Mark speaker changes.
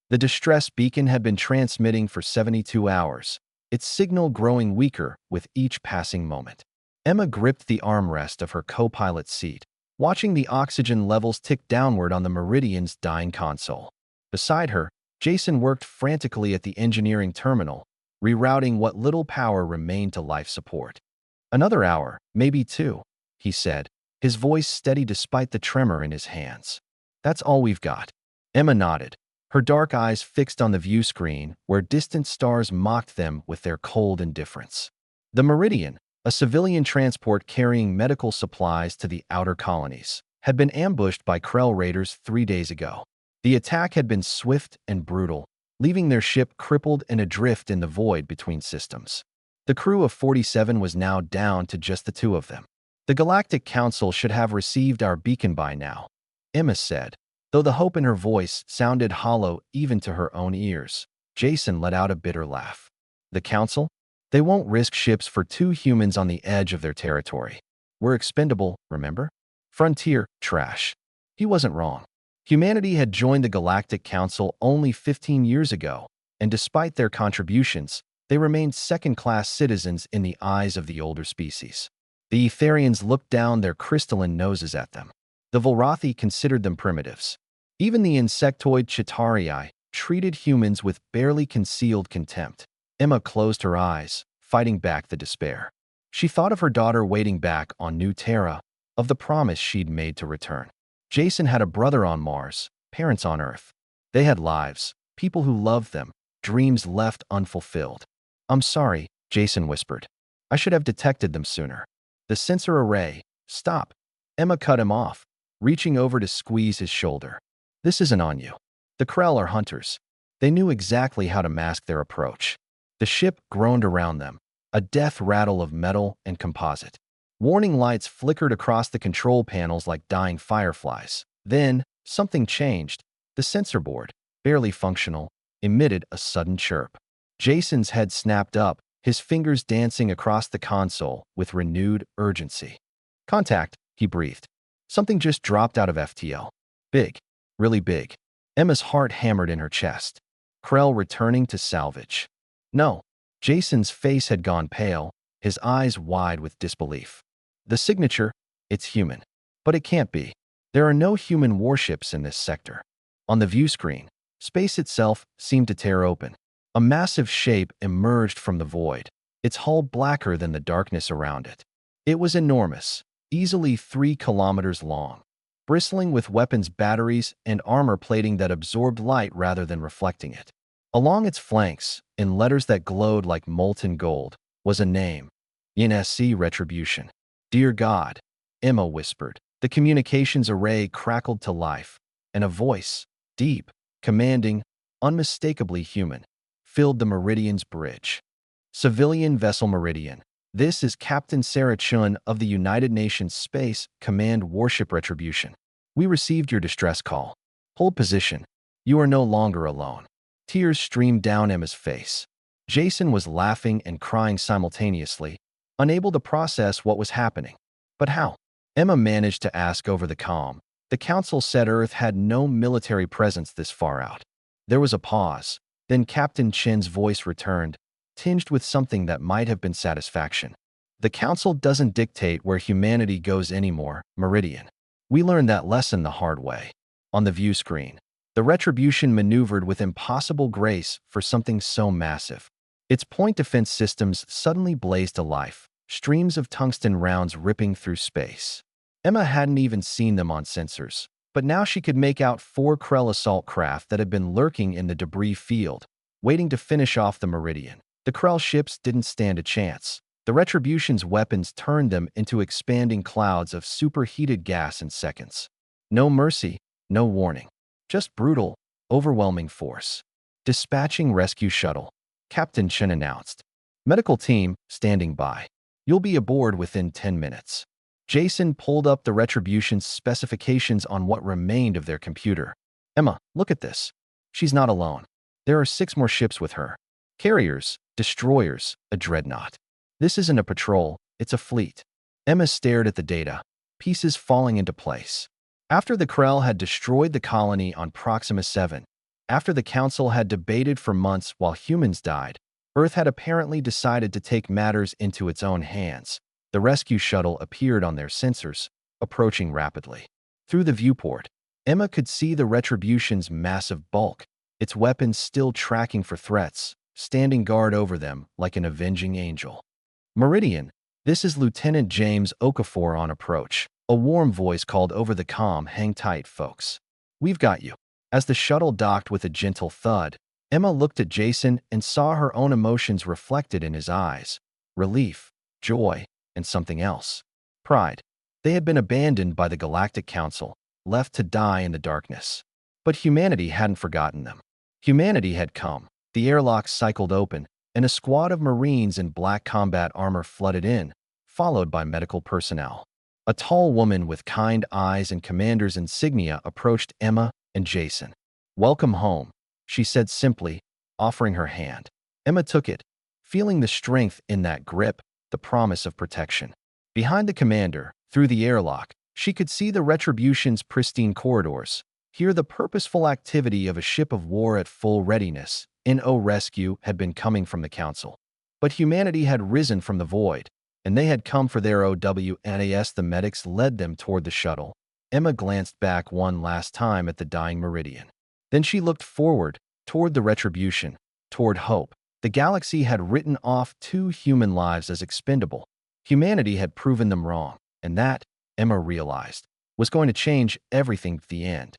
Speaker 1: The distress beacon had been transmitting for 72 hours, its signal growing weaker with each passing moment. Emma gripped the armrest of her co-pilot's seat, watching the oxygen levels tick downward on the Meridian's dying console. Beside her, Jason worked frantically at the engineering terminal, rerouting what little power remained to life support. "Another hour, maybe two," he said, his voice steady despite the tremor in his hands. "That's all we've got." Emma nodded, her dark eyes fixed on the view screen where distant stars mocked them with their cold indifference. The Meridian, a civilian transport carrying medical supplies to the outer colonies, had been ambushed by Krell raiders 3 days ago. The attack had been swift and brutal, leaving their ship crippled and adrift in the void between systems. The crew of 47 was now down to just the two of them. "The Galactic Council should have received our beacon by now," Emma said, though the hope in her voice sounded hollow even to her own ears. Jason let out a bitter laugh. "The Council? They won't risk ships for two humans on the edge of their territory. We're expendable, remember? Frontier trash." He wasn't wrong. Humanity had joined the Galactic Council only 15 years ago, and despite their contributions, they remained second-class citizens in the eyes of the older species. The Etherians looked down their crystalline noses at them. The Volrathi considered them primitives. Even the insectoid Chitarii treated humans with barely concealed contempt. Emma closed her eyes, fighting back the despair. She thought of her daughter waiting back on New Terra, of the promise she'd made to return. Jason had a brother on Mars, parents on Earth. They had lives, people who loved them, dreams left unfulfilled. "I'm sorry," Jason whispered. "I should have detected them sooner." "The sensor array, stop." Emma cut him off, reaching over to squeeze his shoulder. "This isn't on you. The Krell are hunters. They knew exactly how to mask their approach." The ship groaned around them, a death rattle of metal and composite. Warning lights flickered across the control panels like dying fireflies. Then, something changed. The sensor board, barely functional, emitted a sudden chirp. Jason's head snapped up, his fingers dancing across the console with renewed urgency. "Contact," he breathed. "Something just dropped out of FTL. Big. Really big." Emma's heart hammered in her chest. Krell returning to salvage. "No." Jason's face had gone pale, his eyes wide with disbelief. "The signature, it's human. But it can't be. There are no human warships in this sector." On the view screen, space itself seemed to tear open. A massive shape emerged from the void, its hull blacker than the darkness around it. It was enormous, easily 3 kilometers long, bristling with weapons batteries and armor plating that absorbed light rather than reflecting it. Along its flanks, in letters that glowed like molten gold, was a name: NSC Retribution. "Dear God," Emma whispered. The communications array crackled to life, and a voice, deep, commanding, unmistakably human, filled the Meridian's bridge. "Civilian Vessel Meridian. This is Captain Sarah Chun of the United Nations Space Command Warship Retribution. We received your distress call. Hold position. You are no longer alone." Tears streamed down Emma's face. Jason was laughing and crying simultaneously, unable to process what was happening. "But how?" Emma managed to ask over the comm. "The Council said Earth had no military presence this far out." There was a pause. Then Captain Chin's voice returned, tinged with something that might have been satisfaction. "The Council doesn't dictate where humanity goes anymore, Meridian. We learned that lesson the hard way." On the view screen, the Retribution maneuvered with impossible grace for something so massive. Its point defense systems suddenly blazed to life, streams of tungsten rounds ripping through space. Emma hadn't even seen them on sensors, but now she could make out 4 Krell assault craft that had been lurking in the debris field, waiting to finish off the Meridian. The Krell ships didn't stand a chance. The Retribution's weapons turned them into expanding clouds of superheated gas in seconds. No mercy, no warning. Just brutal, overwhelming force. "Dispatching rescue shuttle," Captain Chen announced. "Medical team, standing by. You'll be aboard within 10 minutes." Jason pulled up the Retribution's specifications on what remained of their computer. "Emma, look at this. She's not alone. There are 6 more ships with her. Carriers, destroyers, a dreadnought. This isn't a patrol, it's a fleet." Emma stared at the data, pieces falling into place. After the Krell had destroyed the colony on Proxima 7, After the Council had debated for months while humans died, Earth had apparently decided to take matters into its own hands. The rescue shuttle appeared on their sensors, approaching rapidly. Through the viewport, Emma could see the Retribution's massive bulk, its weapons still tracking for threats, standing guard over them like an avenging angel. Meridian, this is Lieutenant James Okafor on approach. A warm voice called over the comm, "Hang tight, folks. We've got you." As the shuttle docked with a gentle thud, Emma looked at Jason and saw her own emotions reflected in his eyes. Relief, joy, and something else. Pride. They had been abandoned by the Galactic Council, left to die in the darkness. But humanity hadn't forgotten them. Humanity had come. The airlocks cycled open, and a squad of Marines in black combat armor flooded in, followed by medical personnel. A tall woman with kind eyes and commander's insignia approached Emma and Jason. "Welcome home," she said simply, offering her hand. Emma took it, feeling the strength in that grip, the promise of protection. Behind the commander, through the airlock, she could see the Retribution's pristine corridors, hear the purposeful activity of a ship of war at full readiness. No rescue had been coming from the Council. But humanity had risen from the void, and they had come for their OWNAS. The medics led them toward the shuttle. Emma glanced back one last time at the dying Meridian. Then she looked forward, toward the Retribution, toward hope. The galaxy had written off 2 human lives as expendable. Humanity had proven them wrong, and that, Emma realized, was going to change everything at the end.